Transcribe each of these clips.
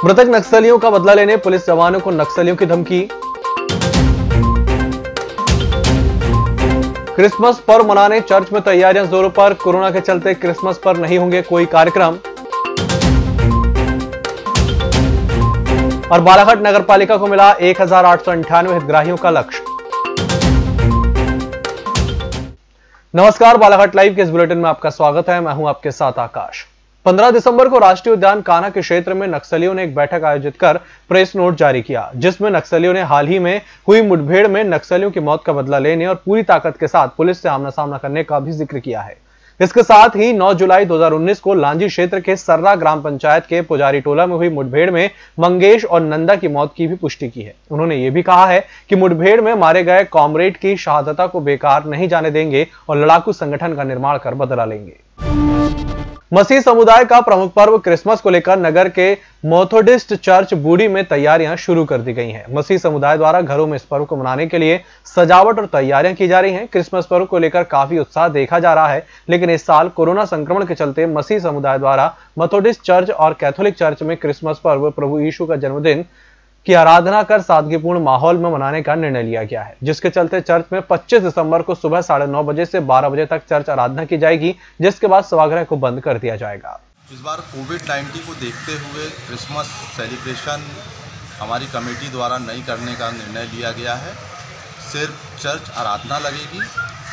मृतक नक्सलियों का बदला लेने पुलिस जवानों को नक्सलियों की धमकी। क्रिसमस पर्व मनाने चर्च में तैयारियां जोरों पर। कोरोना के चलते क्रिसमस पर नहीं होंगे कोई कार्यक्रम। और बालाघाट नगरपालिका को मिला 1898 हितग्राहियों का लक्ष्य। नमस्कार, बालाघाट लाइव के इस बुलेटिन में आपका स्वागत है। मैं हूं आपके साथ आकाश। 15 दिसंबर को राष्ट्रीय उद्यान कान्हा के क्षेत्र में नक्सलियों ने एक बैठक आयोजित कर प्रेस नोट जारी किया, जिसमें नक्सलियों ने हाल ही में हुई मुठभेड़ में नक्सलियों की मौत का बदला लेने और पूरी ताकत के साथ पुलिस से आमना सामना करने का भी जिक्र किया है। इसके साथ ही 9 जुलाई 2019 को लांजी क्षेत्र के सर्रा ग्राम पंचायत के पुजारी टोला में हुई मुठभेड़ में मंगेश और नंदा की मौत की भी पुष्टि की है। उन्होंने ये भी कहा है कि मुठभेड़ में मारे गए कॉमरेड की शहादता को बेकार नहीं जाने देंगे और लड़ाकू संगठन का निर्माण कर बदला लेंगे। मसीह समुदाय का प्रमुख पर्व क्रिसमस को लेकर नगर के मेथोडिस्ट चर्च बूढ़ी में तैयारियां शुरू कर दी गई हैं। मसीह समुदाय द्वारा घरों में इस पर्व को मनाने के लिए सजावट और तैयारियां की जा रही हैं। क्रिसमस पर्व को लेकर काफी उत्साह देखा जा रहा है, लेकिन इस साल कोरोना संक्रमण के चलते मसीह समुदाय द्वारा मेथोडिस्ट चर्च और कैथोलिक चर्च में क्रिसमस पर्व प्रभु यीशु का जन्मदिन की आराधना कर सादगीपूर्ण माहौल में मनाने का निर्णय लिया गया है, जिसके चलते चर्च में 25 दिसंबर को सुबह 9:30 बजे से 12 बजे तक चर्च आराधना की जाएगी, जिसके बाद सभागृह को बंद कर दिया जाएगा। इस बार कोविड-19 को देखते हुए क्रिसमस सेलिब्रेशन हमारी कमेटी द्वारा नहीं करने का निर्णय लिया गया है। सिर्फ चर्च आराधना लगेगी।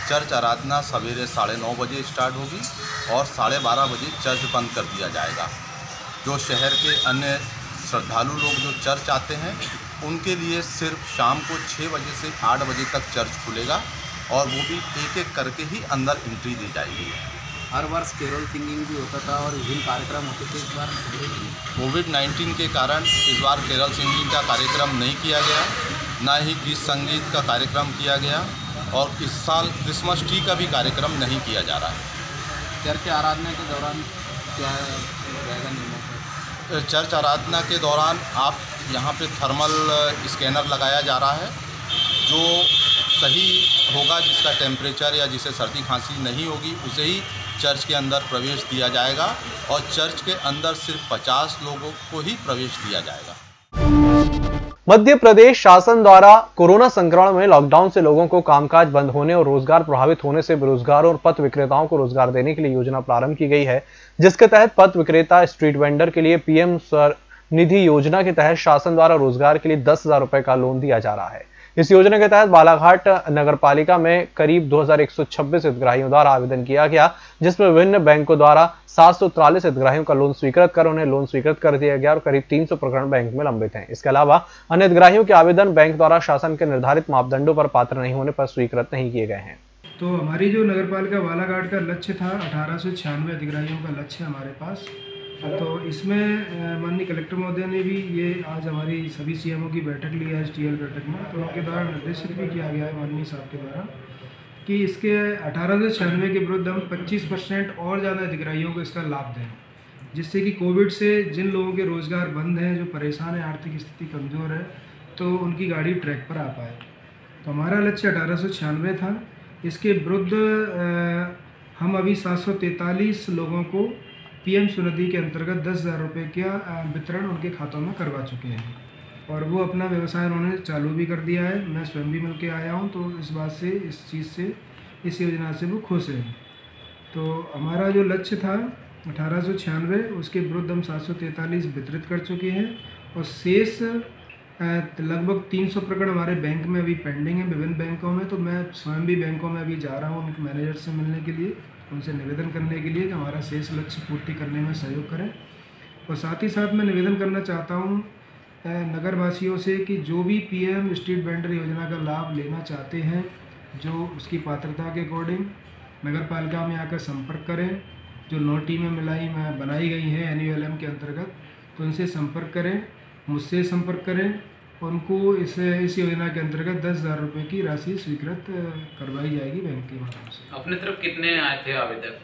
चर्च आराधना सवेरे 9:30 बजे स्टार्ट होगी और 12:30 बजे चर्च बंद कर दिया जाएगा। जो शहर के अन्य श्रद्धालु लोग जो चर्च आते हैं उनके लिए सिर्फ शाम को 6 बजे से 8 बजे तक चर्च खुलेगा और वो भी एक करके ही अंदर एंट्री दी जाएगी। हर वर्ष केरल सिंगिंग भी होता था और विभिन्न कार्यक्रम होते थे। इस बार कोविड-19 के कारण इस बार केरल सिंगिंग का कार्यक्रम नहीं किया गया, ना ही गीत संगीत का कार्यक्रम किया गया और इस साल क्रिसमस ट्री का भी कार्यक्रम नहीं किया जा रहा है। चर्च आराधना के दौरान क्या रहेगा निर्णय? चर्च आराधना के दौरान आप यहाँ पे थर्मल स्कैनर लगाया जा रहा है। जो सही होगा, जिसका टेम्परेचर या जिसे सर्दी खांसी नहीं होगी, उसे ही चर्च के अंदर प्रवेश दिया जाएगा और चर्च के अंदर सिर्फ 50 लोगों को ही प्रवेश दिया जाएगा। मध्य प्रदेश शासन द्वारा कोरोना संक्रमण में लॉकडाउन से लोगों को कामकाज बंद होने और रोजगार प्रभावित होने से बेरोजगारों और पथ विक्रेताओं को रोजगार देने के लिए योजना प्रारंभ की गई है, जिसके तहत पथ विक्रेता स्ट्रीट वेंडर के लिए पीएम स्वनिधि योजना के तहत शासन द्वारा रोजगार के लिए 10,000 रुपए का लोन दिया जा रहा है। इस योजना के तहत बालाघाट नगरपालिका में करीब 2126 हितग्राहियों द्वारा आवेदन किया गया, जिसमें विभिन्न बैंकों द्वारा 743 हितग्राहियों का लोन स्वीकृत कर उन्हें लोन स्वीकृत कर दिया गया और करीब 300 प्रकरण बैंक में लंबित हैं। इसके अलावा अन्य हितग्राहियों के आवेदन बैंक द्वारा शासन के निर्धारित मापदंडों पर पात्र नहीं होने पर स्वीकृत नहीं किए गए हैं। तो हमारी जो नगरपालिका बालाघाट का लक्ष्य था 1896 हितग्राहियों का लक्ष्य हमारे पास। तो इसमें माननीय कलेक्टर महोदय ने भी ये आज हमारी सभी सीएमओ की बैठक ली है, STL बैठक में, तो उनके द्वारा निर्देशित भी किया गया है माननीय साहब के द्वारा कि इसके 1896 के विरुद्ध हम 25% और ज़्यादा हितग्राहियों को इसका लाभ दें, जिससे कि कोविड से जिन लोगों के रोज़गार बंद हैं, जो परेशान है, आर्थिक स्थिति कमज़ोर है, तो उनकी गाड़ी ट्रैक पर आ पाए। तो हमारा लक्ष्य 1896 था। इसके विरुद्ध हम अभी 743 लोगों को पीएम स्वनिधि के अंतर्गत 10,000 रुपये का वितरण उनके खातों में करवा चुके हैं और वो अपना व्यवसाय उन्होंने चालू भी कर दिया है। मैं स्वयं भी मिल के आया हूँ, तो इस बात से, इस चीज़ से, इस योजना से वो खुश हैं। तो हमारा जो लक्ष्य था 1896, उसके विरुद्ध हम 743 वितरित कर चुके हैं और शेष लगभग 300 प्रकरण हमारे बैंक में अभी पेंडिंग है, विभिन्न बैंकों में। तो मैं स्वयं भी बैंकों में अभी जा रहा हूँ उनके मैनेजर से मिलने के लिए, उनसे निवेदन करने के लिए कि हमारा शेष लक्ष्य पूर्ति करने में सहयोग करें। और साथ ही साथ मैं निवेदन करना चाहता हूँ नगरवासियों से कि जो भी पीएम स्ट्रीट वेंडर योजना का लाभ लेना चाहते हैं, जो उसकी पात्रता के अकॉर्डिंग नगरपालिका में आकर संपर्क करें। जो 9 टीमें बनाई गई हैं NULM के अंतर्गत, तो उनसे संपर्क करें, मुझसे संपर्क करें। उनको इस योजना के अंतर्गत 10,000 रुपये की राशि स्वीकृत करवाई जाएगी बैंक के माध्यम से। अपने तरफ कितने आए थे आवेदक?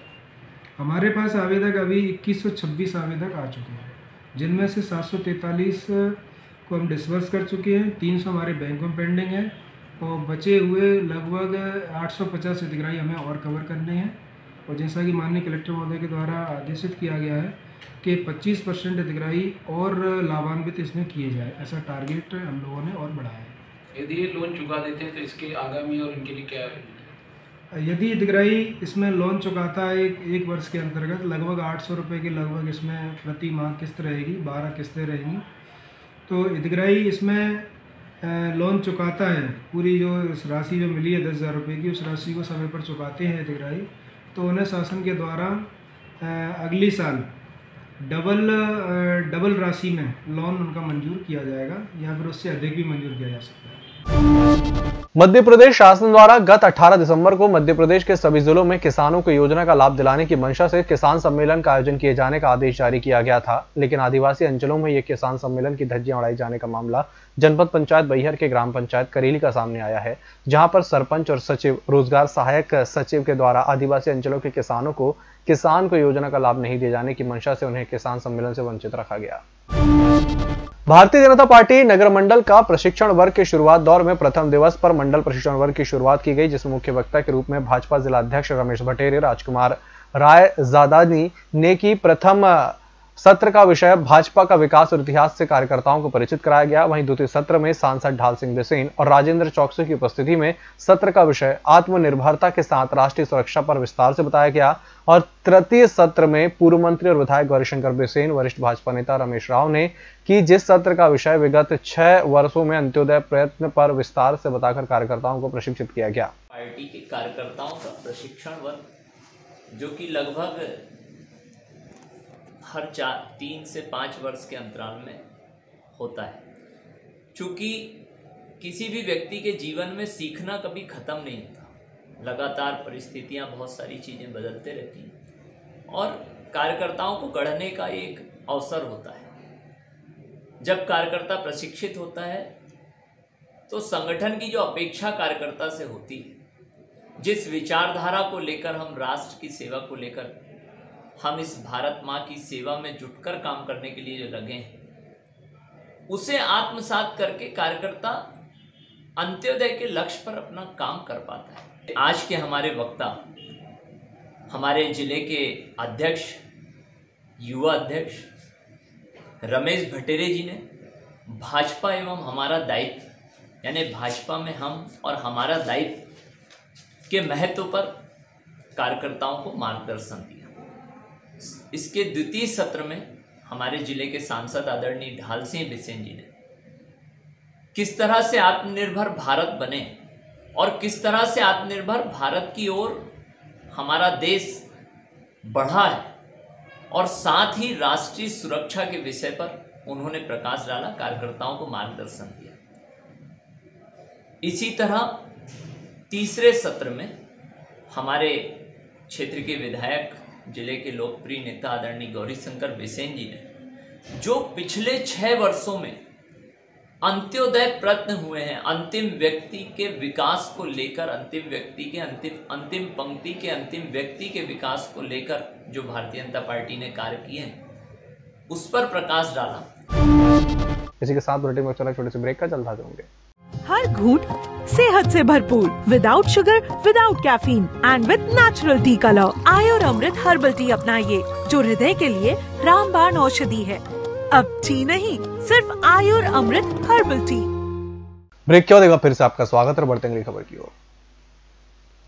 हमारे पास आवेदक अभी 2126 आवेदक आ चुके हैं, जिनमें से 743 को हम डिसबर्स कर चुके हैं, 300 हमारे बैंक में पेंडिंग है और बचे हुए लगभग 850 हितग्राही हमें और कवर करने हैं। और जैसा कि माननीय कलेक्टर महोदय के द्वारा आदेशित किया गया है कि 25% अधिग्राही और लाभान्वित इसमें किए जाए, ऐसा टारगेट हम लोगों ने और बढ़ाया है। यदि ये लोन चुका देते हैं तो इसके आगामी और इनके लिए क्या है? यदि हितग्राही इसमें लोन चुकाता है एक वर्ष के अंतर्गत लगभग 800 रुपये की लगभग इसमें प्रति माह किस्त रहेगी, 12 किस्तें रहेंगी। तो हितग्राही इसमें लोन चुकाता है, पूरी जो राशि जो मिली है 10,000 रुपये की, उस राशि को समय पर चुकाते हैं हितग्राही, तो उन्हें शासन के द्वारा अगली साल डबल राशि में लोन उनका मंजूर किया जाएगा या फिर उससे अधिक भी मंजूर किया जा सकता है। मध्य प्रदेश शासन द्वारा गत 18 दिसंबर को मध्य प्रदेश के सभी जिलों में किसानों को योजना का लाभ दिलाने की मंशा से किसान सम्मेलन का आयोजन किए जाने का आदेश जारी किया गया था, लेकिन आदिवासी अंचलों में यह किसान सम्मेलन की धज्जियां उड़ाई जाने का मामला जनपद पंचायत बैहर के ग्राम पंचायत करेली का सामने आया है, जहां पर सरपंच और सचिव, रोजगार सहायक सचिव के द्वारा आदिवासी अंचलों के किसानों को योजना का लाभ नहीं दिए जाने की मंशा से उन्हें किसान सम्मेलन से वंचित रखा गया। भारतीय जनता पार्टी नगर मंडल का प्रशिक्षण वर्ग के शुरुआत दौर में प्रथम दिवस पर मंडल प्रशिक्षण वर्ग की शुरुआत की गई, जिसमें मुख्य वक्ता के रूप में भाजपा जिला अध्यक्ष रमेश भटेरे राजकुमार राय जादानी ने की प्रथम सत्र का विषय भाजपा का विकास और इतिहास से कार्यकर्ताओं को परिचित कराया गया। वहीं द्वितीय सत्र में सांसद ढाल सिंह बिसेन और राजेंद्र चौकसी की उपस्थिति में सत्र का विषय आत्मनिर्भरता के साथ राष्ट्रीय सुरक्षा पर विस्तार से बताया गया और तृतीय सत्र में पूर्व मंत्री और विधायक गौरीशंकर बिसेन, वरिष्ठ भाजपा नेता रमेश राव ने की जिस सत्र का विषय विगत 6 वर्षों में अंत्योदय प्रयत्न पर विस्तार से बताकर कार्यकर्ताओं को प्रशिक्षित किया गया। पार्टी के कार्यकर्ताओं का प्रशिक्षण वर्ग जो कि लगभग हर 3 से 5 वर्ष के अंतराल में होता है। चूँकि किसी भी व्यक्ति के जीवन में सीखना कभी ख़त्म नहीं होता, लगातार परिस्थितियां, बहुत सारी चीज़ें बदलते रहती हैं और कार्यकर्ताओं को गढ़ने का एक अवसर होता है। जब कार्यकर्ता प्रशिक्षित होता है तो संगठन की जो अपेक्षा कार्यकर्ता से होती है, जिस विचारधारा को लेकर हम राष्ट्र की सेवा को लेकर हम इस भारत माँ की सेवा में जुटकर काम करने के लिए लगे हैं, उसे आत्मसात करके कार्यकर्ता अंत्योदय के लक्ष्य पर अपना काम कर पाता है। आज के हमारे वक्ता, हमारे जिले के अध्यक्ष, युवा अध्यक्ष रमेश भटेरे जी ने भाजपा एवं हमारा दायित्व, यानी भाजपा में हम और हमारा दायित्व के महत्व पर कार्यकर्ताओं को मार्गदर्शन दिया। इसके द्वितीय सत्र में हमारे जिले के सांसद आदरणीय ढाल सिंह बिसेन जी ने किस तरह से आत्मनिर्भर भारत बने और किस तरह से आत्मनिर्भर भारत की ओर हमारा देश बढ़ा है और साथ ही राष्ट्रीय सुरक्षा के विषय पर उन्होंने प्रकाश डाला, कार्यकर्ताओं को मार्गदर्शन दिया। इसी तरह तीसरे सत्र में हमारे क्षेत्र के विधायक, जिले के लोकप्रिय नेता आदरणीय गौरीशंकर बिसेन जी ने जो पिछले 6 वर्षों में अंत्योदय प्रयत्न हुए हैं, अंतिम व्यक्ति के विकास को लेकर, अंतिम व्यक्ति के अंतिम पंक्ति के अंतिम व्यक्ति के विकास को लेकर जो भारतीय जनता पार्टी ने कार्य किए हैं, उस पर प्रकाश डाला। इसी के साथ बुलेटिन में चला छोटे से ब्रेक का जल्द हाजिर होंगे। हर घूंट सेहत से भरपूर, without sugar, without caffeine and with natural tea colour. Ayur Amrit herbal tea अपनाइए जो हृदय के लिए रामबाण औषधि है। अब टी नहीं, सिर्फ आयुर अमृत हर्बल टी। ब्रेक के बाद एक बार फिर से आपका स्वागत है। बढ़ते अगली खबर की ओर।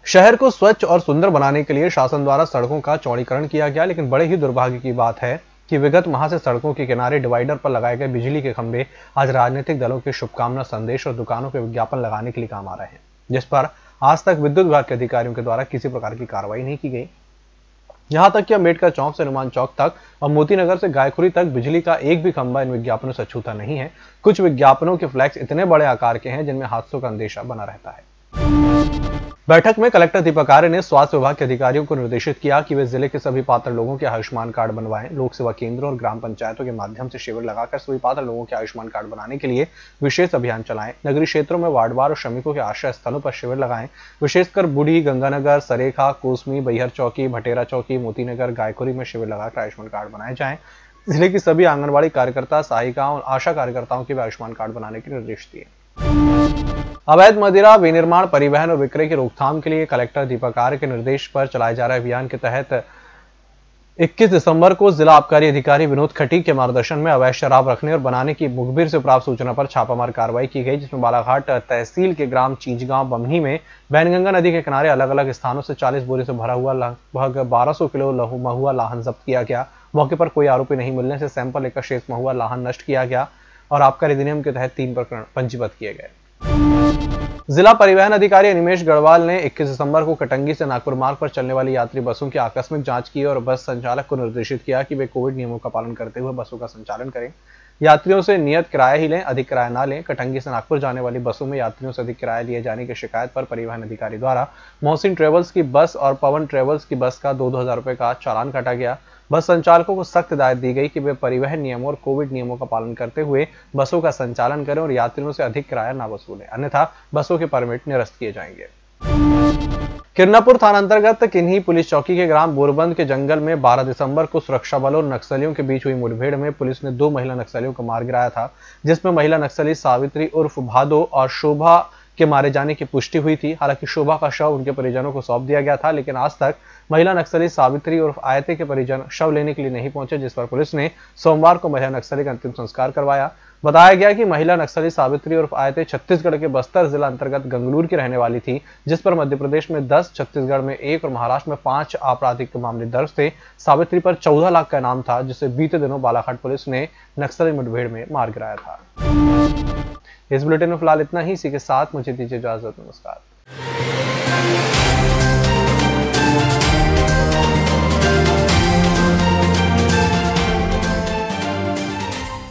शहर को स्वच्छ और सुंदर बनाने के लिए शासन द्वारा सड़कों का चौड़ीकरण किया गया, लेकिन बड़े ही दुर्भाग्य की बात है कि विगत माह से सड़कों के किनारे डिवाइडर पर लगाए गए बिजली के खंभे आज राजनीतिक दलों के शुभकामना संदेश और दुकानों के विज्ञापन लगाने के लिए काम आ रहे हैं, जिस पर आज तक विद्युत विभाग के अधिकारियों के द्वारा किसी प्रकार की कार्रवाई नहीं की गई। यहां तक कि अम्बेडकर चौक से हनुमान चौक तक और मोतीनगर से गायखुरी तक बिजली का एक भी खंभा इन विज्ञापनों से छूता नहीं है। कुछ विज्ञापनों के फ्लैक्स इतने बड़े आकार के हैं जिनमें हादसों का अंदेशा बना रहता है। बैठक में कलेक्टर दीपक आर्य ने स्वास्थ्य विभाग के अधिकारियों को निर्देशित किया कि वे जिले के सभी पात्र लोगों के आयुष्मान कार्ड बनवाएं। लोक सेवा केंद्रों और ग्राम पंचायतों के माध्यम से शिविर लगाकर सभी पात्र लोगों के आयुष्मान कार्ड बनाने के लिए विशेष अभियान चलाएं। नगरीय क्षेत्रों में वार्डवार और श्रमिकों के आश्रय स्थलों पर शिविर लगाएं। विशेषकर बुढ़ी, गंगानगर, सरेखा, कोसमी, बैहर चौकी, भटेरा चौकी, मोतीनगर, गायखुरी में शिविर लगाकर आयुष्मान कार्ड बनाए जाएं। जिले की सभी आंगनबाड़ी कार्यकर्ता, सहायिकाओं और आशा कार्यकर्ताओं के भी आयुष्मान कार्ड बनाने के निर्देश दिए। अवैध मदिरा विनिर्माण, परिवहन और विक्रय की रोकथाम के लिए कलेक्टर दीपक आर्य के निर्देश पर चलाए जा रहे अभियान के तहत 21 दिसंबर को जिला आबकारी अधिकारी विनोद खटीक के मार्गदर्शन में अवैध शराब रखने और बनाने की मुखबिर से प्राप्त सूचना पर छापामार कार्रवाई की गई, जिसमें बालाघाट तहसील के ग्राम चींचगांव बमनी में बैनगंगा नदी के किनारे अलग अलग स्थानों से 40 बोरी से भरा हुआ लगभग 1200 किलो महुआ लाहन जब्त किया गया। मौके पर कोई आरोपी नहीं मिलने से सैंपल लेकर शेष महुआ लाहन नष्ट किया गया और आबकारी अधिनियम के तहत 3 प्रकरण पंजीबद्ध किए गए। जिला परिवहन अधिकारी अनिमेश गढ़वाल ने 21 दिसंबर को कटंगी से नागपुर मार्ग पर चलने वाली यात्री बसों की आकस्मिक जांच की और बस संचालक को निर्देशित किया कि वे कोविड नियमों का पालन करते हुए बसों का संचालन करें। यात्रियों से नियत किराया ही लें, अधिक किराया ना लें। कटंगी से नागपुर जाने वाली बसों में यात्रियों से अधिक किराया लिए जाने की शिकायत पर परिवहन अधिकारी द्वारा मोहसिन ट्रेवल्स की बस और पवन ट्रेवल्स की बस का 2-2 रुपए का चालान काटा गया। बस संचालकों को सख्त हिदायत दी गई कि वे परिवहन नियमों और कोविड नियमों का पालन करते हुए बसों का संचालन करें और यात्रियों से अधिक किराया ना वसूलें, अन्यथा बसों के परमिट निरस्त किए जाएंगे। किरनापुर थाना अंतर्गत किन्ही पुलिस चौकी के ग्राम बोरबंद के जंगल में 12 दिसंबर को सुरक्षा बलों और नक्सलियों के बीच हुई मुठभेड़ में पुलिस ने 2 महिला नक्सलियों को मार गिराया था, जिसमें महिला नक्सली सावित्री उर्फ भादो और शोभा के मारे जाने की पुष्टि हुई थी। हालांकि शोभा का शव उनके परिजनों को सौंप दिया गया था, लेकिन आज तक महिला नक्सली सावित्री उर्फ आयते के परिजन शव लेने के लिए नहीं पहुंचे, जिस पर पुलिस ने सोमवार को महिला नक्सली का अंतिम संस्कार करवाया। बताया गया कि महिला नक्सली सावित्री उर्फ आयते छत्तीसगढ़ के बस्तर जिला अंतर्गत गंगलूर की रहने वाली थी, जिस पर मध्य प्रदेश में 10, छत्तीसगढ़ में 1 और महाराष्ट्र में 5 आपराधिक मामले दर्ज थे। सावित्री पर 14 लाख का इनाम था, जिसे बीते दिनों बालाघाट पुलिस ने नक्सली मुठभेड़ में मार गिराया था। इस बुलेटिन में फिलहाल इतना ही। इसी के साथ मुझे दीजिए इजाजत। नमस्कार।